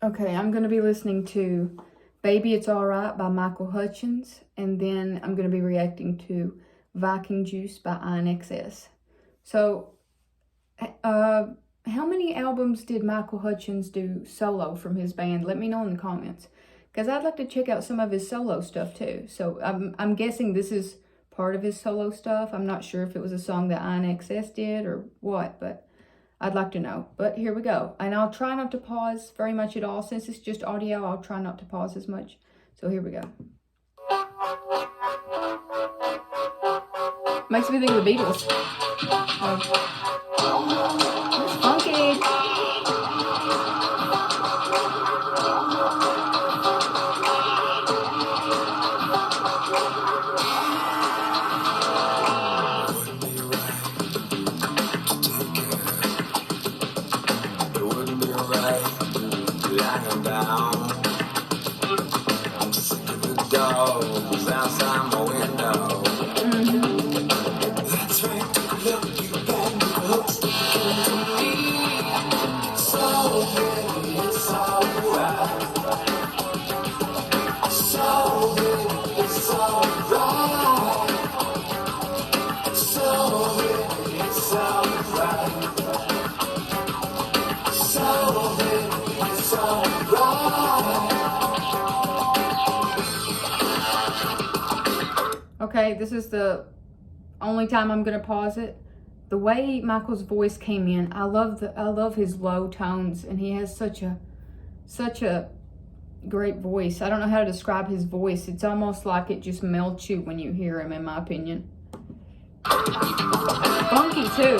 Okay, I'm going to be listening to Baby It's Alright by Michael Hutchence, and then I'm going to be reacting to Viking Juice by INXS. So, how many albums did Michael Hutchence do solo from his band? Let me know in the comments, because I'd like to check out some of his solo stuff too. So, I'm guessing this is part of his solo stuff. I'm not sure if it was a song that INXS did or what, but I'd like to know. But here we go. And I'll try not to pause very much at all. Since it's just audio, I'll try not to pause as much. So here we go. Makes me think of the Beatles. It's funky. Dogs outside my window. That's right, look, you got me hooked. So baby, it's alright. So baby, it's alright. So baby, it's alright. So baby, it's alright. Okay, this is the only time I'm gonna pause it. The way Michael's voice came in, I love his low tones, and he has such a great voice. I don't know how to describe his voice. It's almost like it just melts you when you hear him, in my opinion. Funky too.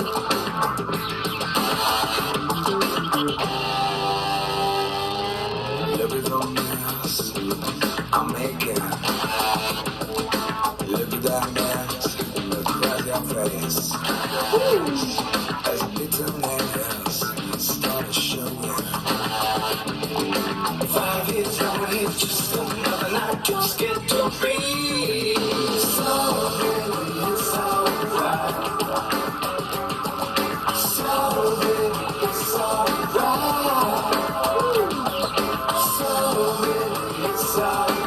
I'm making look at that mess, across your face. As little nails start to show you. 5 years on it, just another night, just get to breathe. So baby, it's alright. So baby, it's alright. So baby, it's alright.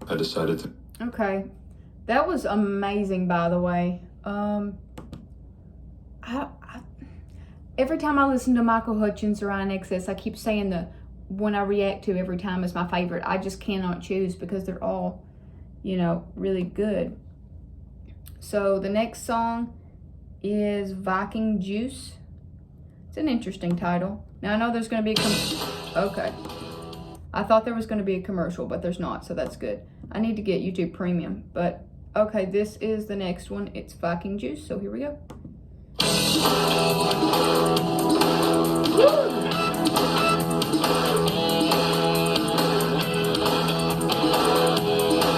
I decided to. Okay, that was amazing, by the way. Every time I listen to Michael Hutchence or INXS, I keep saying the one I react to every time is my favorite. I just cannot choose because they're all you know, really good. So the next song is Viking Juice. It's an interesting title. Now I know there's going to be okay. I thought there was going to be a commercial, but there's not, so that's good. I need to get YouTube Premium, but okay, this is the next one. It's Viking Juice, so here we go. Woo!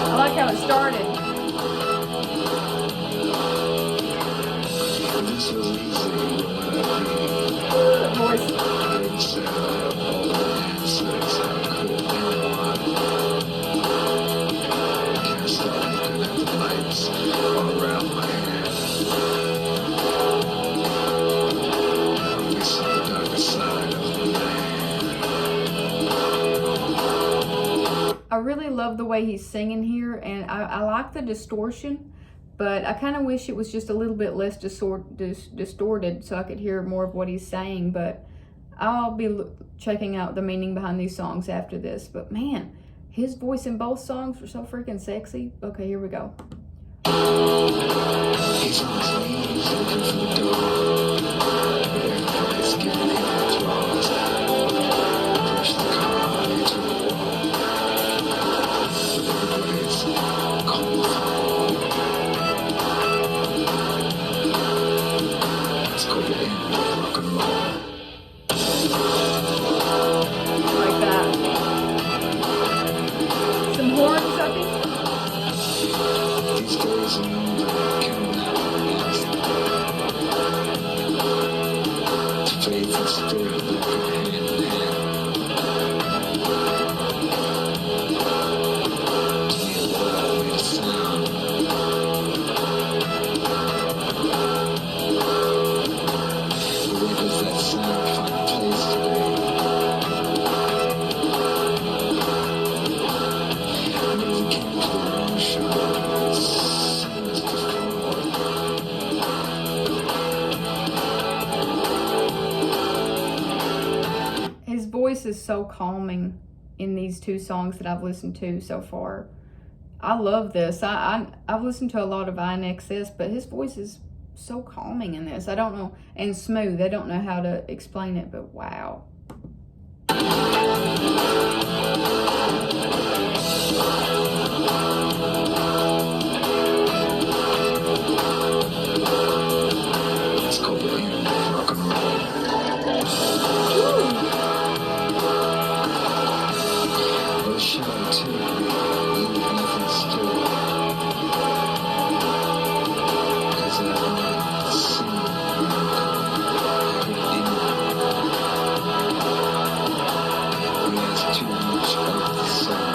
I like how it started. I really love the way he's singing here, and I like the distortion, but I kind of wish it was just a little bit less distorted so I could hear more of what he's saying. But I'll be checking out the meaning behind these songs after this. But man, his voice in both songs were so freaking sexy. Okay, here we go. Like that. Some horns, I think. These days are known to faith and spirit that go hand in hand. To me, a word made a sound. Where does that sound find place today? I never came to the wrong show. Same as before. His voice is so calming in these two songs that I've listened to so far. I love this. I've listened to a lot of INXS, but his voice is so calming in this. I don't know, and smooth. I don't know how to explain it, but wow. Let's go back and rock and roll. Well, shout too. Leave nothing still. 'Cause I want to see we ask too much of the sun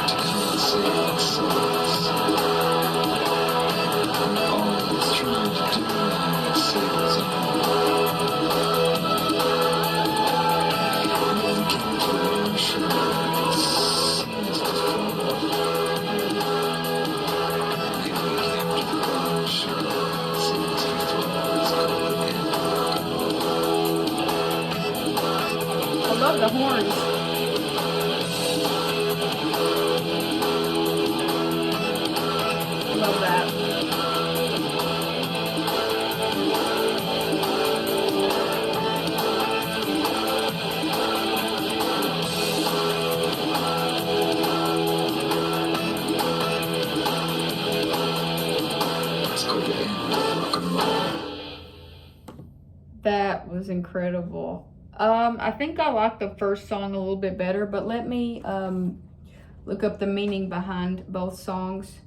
to come and save ourselves. And all it's trying to do now is save its own. Never came to the wrong shore. Same as before. Maybe we came to the wrong shore. Same as before. Let's go again. I love the horns. Love that. Let's go again. Rock and roll. That was incredible. I think I like the first song a little bit better, but let me look up the meaning behind both songs.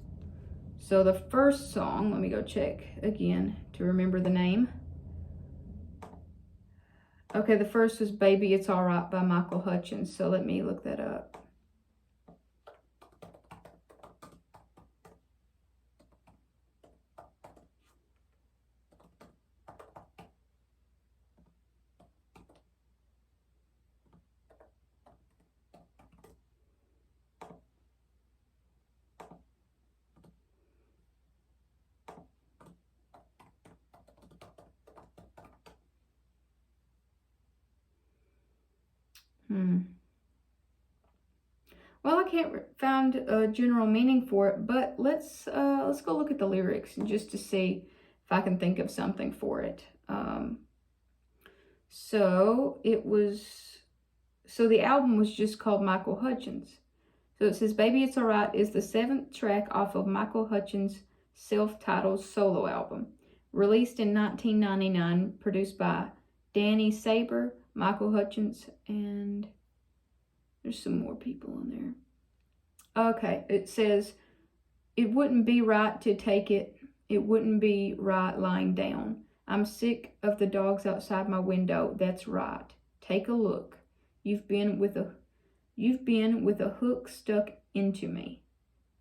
So the first song, let me go check again to remember the name. Okay, the first was Baby It's Alright by Michael Hutchence, so let me look that up. Well, I can't find a general meaning for it, but let's go look at the lyrics just to see if I can think of something for it. So the album was just called Michael Hutchence. So it says Baby It's Alright is the 7th track off of Michael Hutchence' self-titled solo album, released in 1999, produced by Danny Saber, Michael Hutchence, and there's some more people in there. Okay, it says, it wouldn't be right to take it. It wouldn't be right lying down. I'm sick of the dogs outside my window. That's right. Take a look. You've been with a hook stuck into me.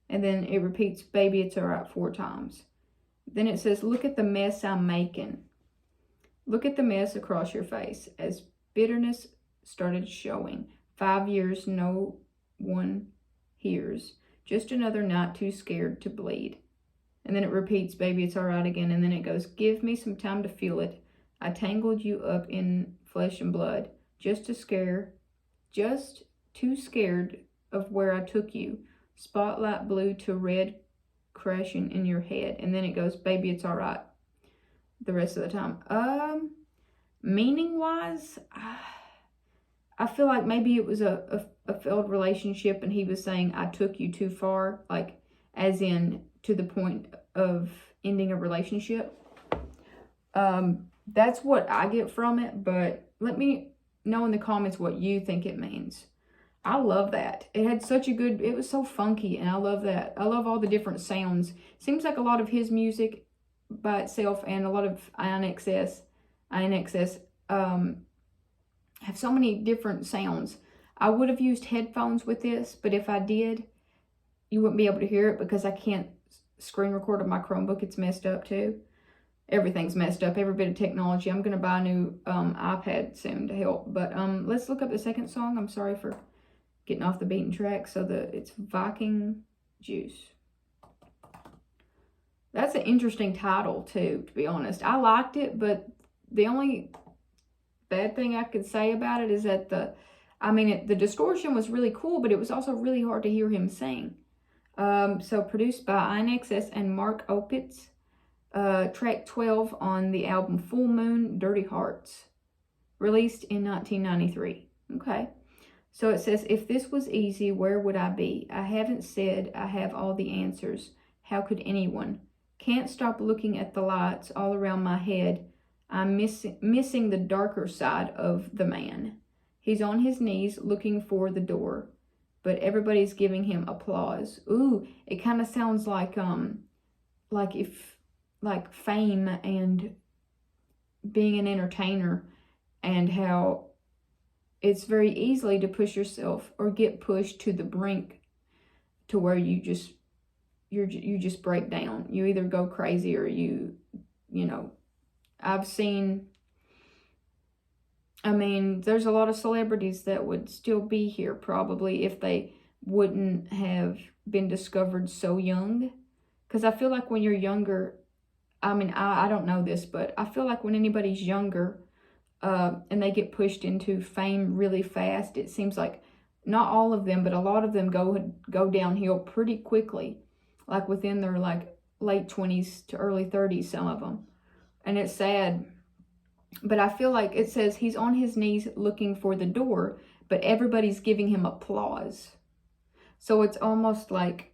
And then it repeats, Baby It's Alright 4 times. Then it says, look at the mess I'm making. Look at the mess across your face as bitterness started showing. 5 years no one hears. Just another night too scared to bleed. And then it repeats, Baby It's Alright again. And then it goes, give me some time to feel it. I tangled you up in flesh and blood. Just too scared of where I took you. Spotlight blue to red crashing in your head. And then it goes, Baby It's Alright the rest of the time. Meaning wise, I feel like maybe it was a failed relationship and he was saying I took you too far, like as in to the point of ending a relationship. That's what I get from it, but let me know in the comments what you think it means. I love that. It had such a good, it was so funky, and I love that. I love all the different sounds. Seems like a lot of his music by itself and a lot of INXS have so many different sounds. I would have used headphones with this, but if I did, you wouldn't be able to hear it because I can't screen record on my Chromebook. It's messed up too. Everything's messed up, every bit of technology. I'm going to buy a new iPad soon to help. But let's look up the second song. I'm sorry for getting off the beaten track. So it's Viking Juice. That's an interesting title too, to be honest. I liked it, but the only bad thing I could say about it is that the distortion was really cool, but it was also really hard to hear him sing. So produced by INXS and Mark Opitz. Track 12 on the album Full Moon, Dirty Hearts, released in 1993. Okay, so it says, if this was easy, where would I be? I haven't said I have all the answers. How could anyone? Can't stop looking at the lights all around my head. I'm missing the darker side of the man. He's on his knees looking for the door, but everybody's giving him applause. Ooh, it kind of sounds like fame and being an entertainer, and how it's very easily to push yourself or get pushed to the brink to where you just break down. You either go crazy or you know, there's a lot of celebrities that would still be here probably if they wouldn't have been discovered so young. Because I feel like when you're younger, I don't know this, but I feel like when anybody's younger and they get pushed into fame really fast, it seems like not all of them, but a lot of them go downhill pretty quickly, like within their late 20s to early 30s, some of them. And it's sad. But I feel like it says he's on his knees looking for the door, but everybody's giving him applause. So it's almost like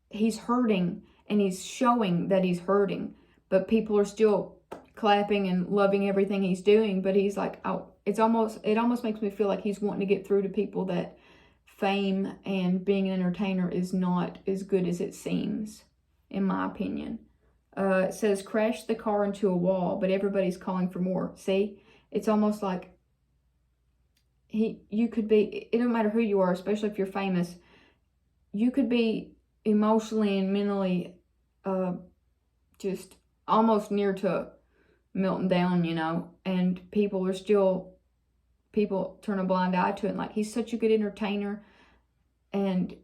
he's hurting and he's showing that he's hurting, but people are still clapping and loving everything he's doing. But he's like, oh, it almost makes me feel like he's wanting to get through to people that fame and being an entertainer is not as good as it seems, in my opinion. It says crash the car into a wall, but everybody's calling for more. See, it's almost like you could be, it don't matter who you are, especially if you're famous, you could be emotionally and mentally just almost near to melting down, you know, and people turn a blind eye to it, and like, he's such a good entertainer and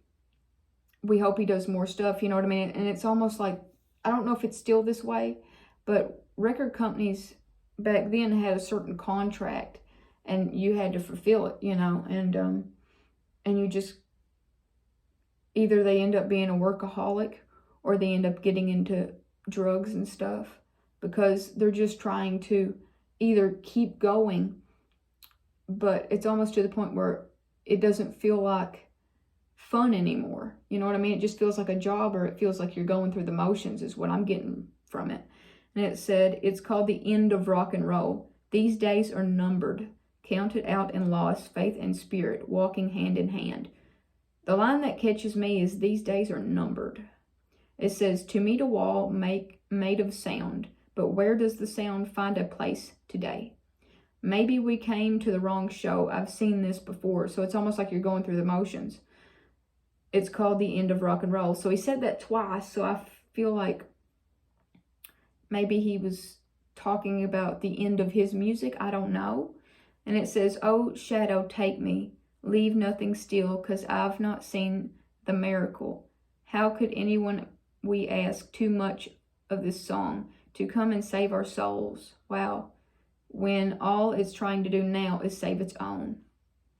we hope he does more stuff, you know what I mean? And it's almost like, I don't know if it's still this way, but record companies back then had a certain contract and you had to fulfill it, you know, and and you just, either they end up being a workaholic or they end up getting into drugs and stuff because they're just trying to either keep going, but it's almost to the point where it doesn't feel like fun anymore. You know what I mean? It just feels like a job, or it feels like you're going through the motions is what I'm getting from it. And it said, it's called the end of rock and roll. These days are numbered, counted out and lost, faith and spirit, walking hand in hand. The line that catches me is, these days are numbered. It says, to meet a wall made of sound, but where does the sound find a place today? Maybe we came to the wrong show. I've seen this before. So it's almost like you're going through the motions. It's called the end of rock and roll. So he said that twice. So I feel like maybe he was talking about the end of his music. I don't know. And it says, oh, shadow, take me. Leave nothing still, 'cause I've not seen the miracle. How could anyone, we ask, too much of this song to come and save our souls? Wow. When all it's trying to do now is save its own.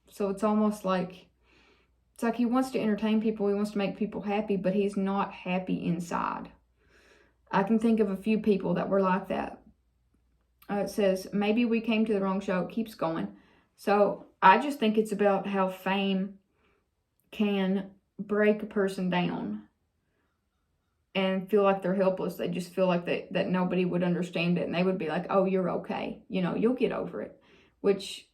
So it's almost like, it's like he wants to entertain people, he wants to make people happy, but he's not happy inside. I can think of a few people that were like that. It says, maybe we came to the wrong show. It keeps going. So I just think it's about how fame can break a person down and feel like they're helpless. They just feel like that nobody would understand it. And they would be like, oh, you're okay. You know, you'll get over it. Which,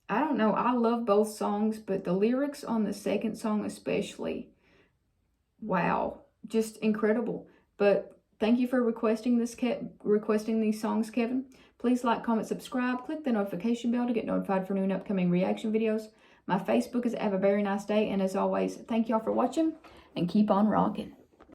I don't know. I love both songs, but the lyrics on the second song especially, wow, just incredible. But thank you for requesting these songs, Kevin. Please like, comment, subscribe. Click the notification bell to get notified for new and upcoming reaction videos. My Facebook is Have a Very Nice Day. And as always, thank y'all for watching and keep on rocking.